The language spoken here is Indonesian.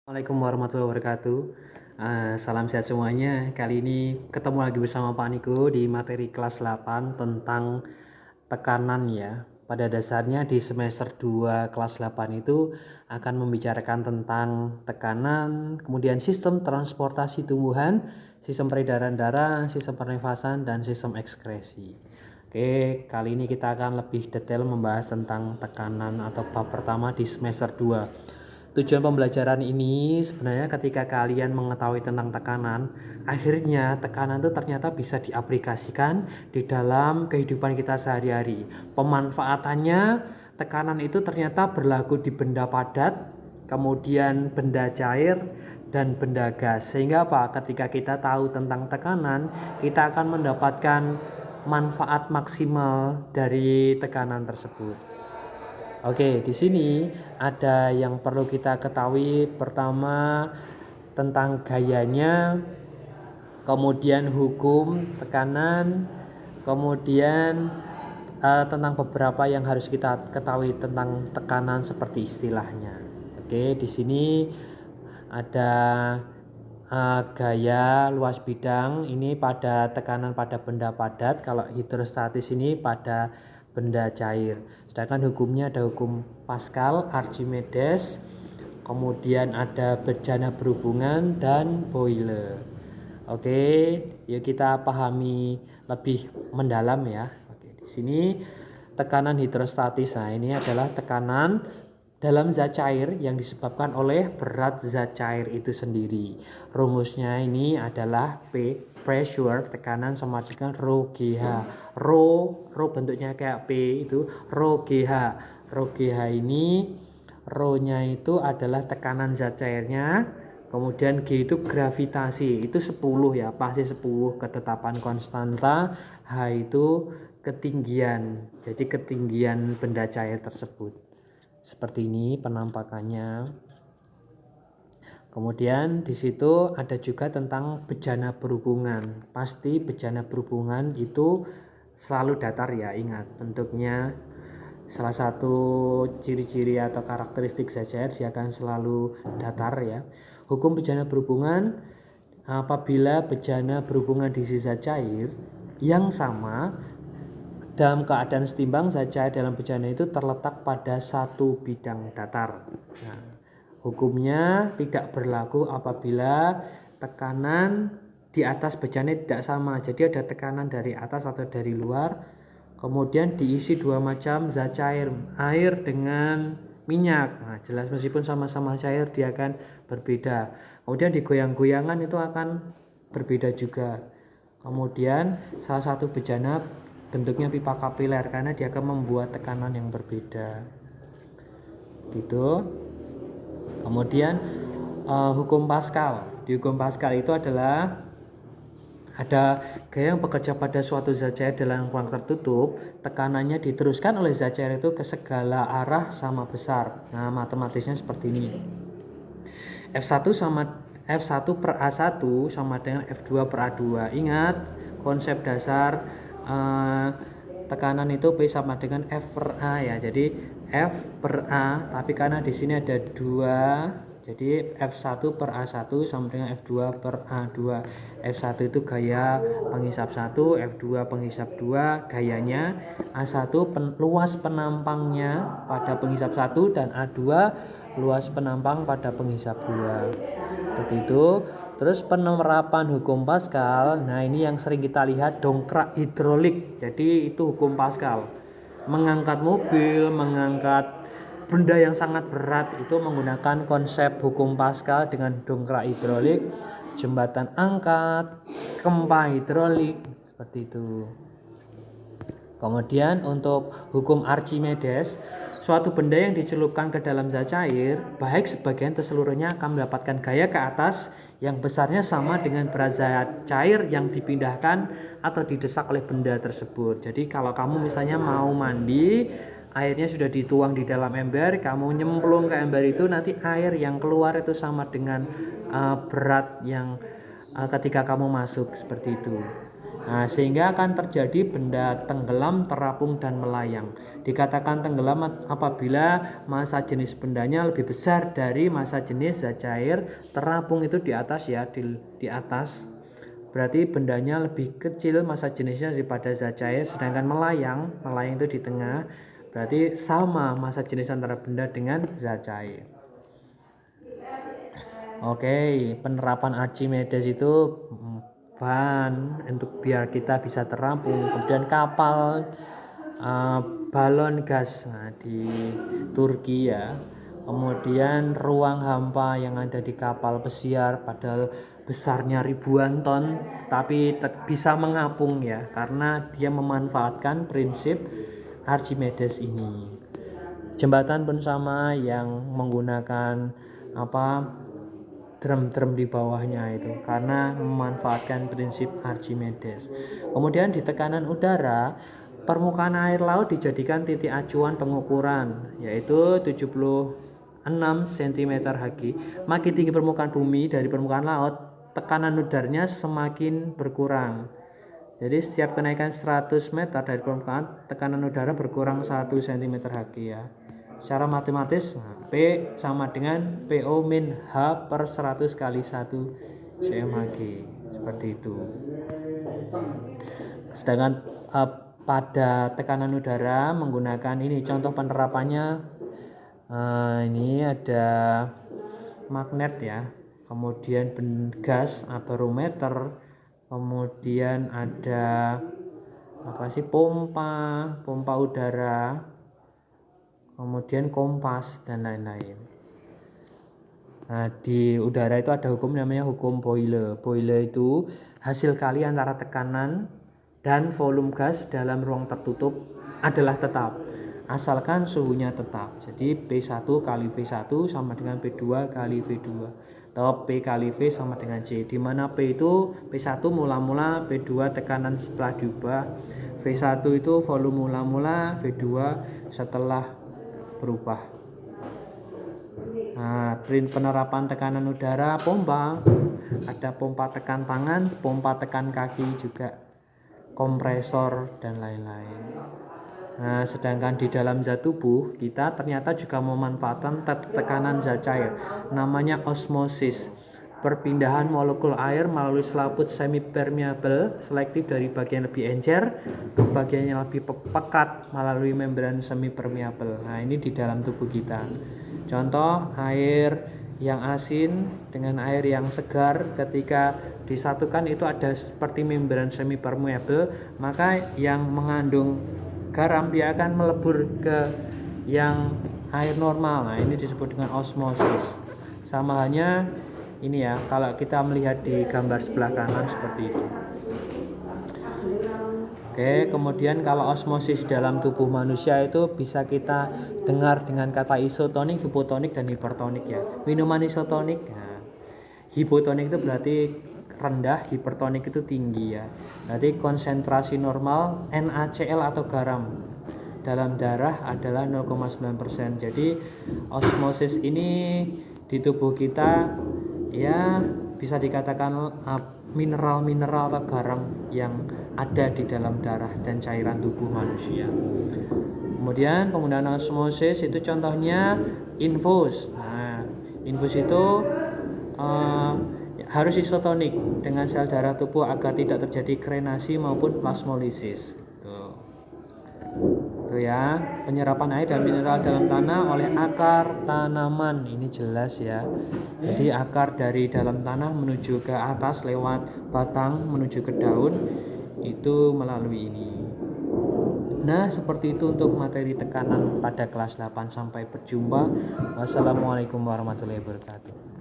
Assalamualaikum warahmatullahi wabarakatuh. Salam sehat semuanya. Kali ini ketemu lagi bersama Pak Niko di materi kelas 8 tentang tekanan ya. Pada dasarnya di semester 2 kelas 8 itu akan membicarakan tentang tekanan, kemudian sistem transportasi tumbuhan, sistem peredaran darah, sistem pernafasan, dan sistem ekskresi. Oke, kali ini kita akan lebih detail membahas tentang tekanan atau bab pertama di semester 2. Tujuan pembelajaran ini sebenarnya ketika kalian mengetahui tentang tekanan, akhirnya tekanan itu ternyata bisa diaplikasikan di dalam kehidupan kita sehari-hari. Pemanfaatannya, tekanan itu ternyata berlaku di benda padat, kemudian benda cair, dan benda gas. Sehingga apa? Ketika kita tahu tentang tekanan, kita akan mendapatkan manfaat maksimal dari tekanan tersebut. Oke, di sini ada yang perlu kita ketahui. Pertama, tentang gayanya, kemudian hukum tekanan, kemudian tentang beberapa yang harus kita ketahui tentang tekanan seperti istilahnya. Oke, di sini ada gaya luas bidang ini pada tekanan pada benda padat, kalau hidrostatis ini pada benda cair. Sedangkan hukumnya ada hukum Pascal, Archimedes, kemudian ada bejana berhubungan dan Boyle. Oke, yuk kita pahami lebih mendalam ya. Oke, di sini tekanan hidrostatis. Nah, ini adalah tekanan dalam zat cair yang disebabkan oleh berat zat cair itu sendiri. Rumusnya ini adalah P, pressure, tekanan sama dengan rho GH. Rho bentuknya kayak P itu rho GH. Rho GH ini rho-nya itu adalah tekanan zat cairnya. Kemudian G itu gravitasi, itu 10 ya, pasti 10 ketetapan konstanta. H itu ketinggian. Jadi ketinggian benda cair tersebut. Seperti ini penampakannya. Kemudian di situ ada juga tentang bejana berhubungan. Pasti bejana berhubungan itu selalu datar ya, ingat bentuknya. Salah satu ciri-ciri atau karakteristik zat cair dia akan selalu datar ya. Hukum bejana berhubungan, apabila bejana berhubungan di zat cair yang sama dalam keadaan setimbang, zat cair dalam bejana itu terletak pada satu bidang datar. Nah, hukumnya tidak berlaku apabila tekanan di atas bejana tidak sama. Jadi ada tekanan dari atas atau dari luar. Kemudian diisi dua macam zat cair, air dengan minyak. Nah, jelas meskipun sama-sama cair dia akan berbeda. Kemudian di goyang-goyangan itu akan berbeda juga. Kemudian salah satu bejana bentuknya pipa kapiler karena dia akan membuat tekanan yang berbeda. Gitu. Kemudian hukum Pascal. Di hukum Pascal itu adalah ada gaya yang bekerja pada suatu zat cair dalam ruang tertutup, tekanannya diteruskan oleh zat cair itu ke segala arah sama besar. Nah, matematisnya seperti ini. F1 per A1 sama dengan F2 per A2. Ingat konsep dasar tekanan itu P sama dengan F per A ya. Jadi F per A, tapi karena di sini ada 2, jadi F1 per A1 sama dengan F2 per A2. F1 itu gaya penghisap 1, F2 penghisap 2. Gayanya A1 luas penampangnya pada penghisap 1 dan A2 luas penampang pada penghisap 2. Seperti itu. Terus penerapan hukum Pascal. Nah, ini yang sering kita lihat dongkrak hidrolik. Jadi itu hukum Pascal. Mengangkat mobil, mengangkat benda yang sangat berat itu menggunakan konsep hukum Pascal dengan dongkrak hidrolik, jembatan angkat, kempa hidrolik, seperti itu. Kemudian untuk hukum Archimedes, suatu benda yang dicelupkan ke dalam zat cair, baik sebagian atau seluruhnya akan mendapatkan gaya ke atas yang besarnya sama dengan berat zat cair yang dipindahkan atau didesak oleh benda tersebut. Jadi kalau kamu misalnya mau mandi, airnya sudah dituang di dalam ember, kamu nyemplung ke ember itu, nanti air yang keluar itu sama dengan berat yang ketika kamu masuk, seperti itu. Nah, sehingga akan terjadi benda tenggelam, terapung, dan melayang. Dikatakan tenggelam apabila massa jenis bendanya lebih besar dari massa jenis zat cair. Terapung itu di atas ya, di atas. Berarti bendanya lebih kecil massa jenisnya daripada zat cair. Sedangkan melayang itu di tengah. Berarti sama massa jenis antara benda dengan zat cair. Oke, penerapan Archimedes itu ban untuk biar kita bisa terapung. Kemudian kapal, balon gas di Turki ya. Kemudian ruang hampa yang ada di kapal pesiar, padahal besarnya ribuan ton, tapi bisa mengapung ya, karena dia memanfaatkan prinsip Archimedes ini. Jembatan pun sama, yang menggunakan drum di bawahnya itu karena memanfaatkan prinsip Archimedes. Kemudian di tekanan udara, permukaan air laut dijadikan titik acuan pengukuran, yaitu 76 cm Hg. Makin tinggi permukaan bumi dari permukaan laut, tekanan udaranya semakin berkurang. Jadi setiap kenaikan 100 meter dari permukaan, tekanan udara berkurang 1 cm Hg ya. Secara matematis, P sama dengan PO min H per 100 kali 1 cmHg. Seperti itu. Sedangkan pada tekanan udara menggunakan ini, contoh penerapannya ini ada magnet ya. Kemudian gas, barometer. Kemudian ada pompa udara, kemudian kompas dan lain-lain. Nah, di udara itu ada hukum namanya hukum Boyle. Boyle itu hasil kali antara tekanan dan volume gas dalam ruang tertutup adalah tetap, asalkan suhunya tetap. Jadi P1 kali V1 sama dengan P2 kali V2, atau P kali V sama dengan C, di mana P itu P1 mula-mula, P2 tekanan setelah diubah, V1 itu volume mula-mula, V2 setelah berubah. Nah, penerapan tekanan udara pompa, ada pompa tekan tangan, pompa tekan kaki juga, kompresor dan lain-lain. Nah, sedangkan di dalam zat tubuh kita ternyata juga memanfaatkan tekanan zat cair, namanya osmosis, perpindahan molekul air melalui selaput semi permeable selektif dari bagian lebih encer ke bagian yang lebih pekat melalui membran semi permeable. Nah, ini di dalam tubuh kita. Contoh, air yang asin dengan air yang segar ketika disatukan itu ada seperti membran semi permeable, maka yang mengandung garam dia akan melebur ke yang air normal. Nah, ini disebut dengan osmosis. Sama halnya ini ya, kalau kita melihat di gambar sebelah kanan seperti itu. Oke, kemudian kalau osmosis dalam tubuh manusia itu bisa kita dengar dengan kata isotonik, hipotonik, dan hipertonik ya. Minuman isotonik, nah, hipotonik itu berarti rendah, hipertonik itu tinggi ya. Berarti konsentrasi normal NaCl atau garam dalam darah adalah 0,9%. Jadi osmosis ini di tubuh kita ya bisa dikatakan mineral-mineral atau garam yang ada di dalam darah dan cairan tubuh manusia. Kemudian penggunaan osmosis itu contohnya infus. Nah, infus itu harus isotonik dengan sel darah tubuh agar tidak terjadi krenasi maupun plasmolisis. Itu ya, penyerapan air dan mineral dalam tanah oleh akar tanaman, ini jelas ya. Jadi akar dari dalam tanah menuju ke atas lewat batang menuju ke daun itu melalui ini. Nah, seperti itu untuk materi tekanan pada kelas 8. Sampai berjumpa. Wassalamualaikum warahmatullahi wabarakatuh.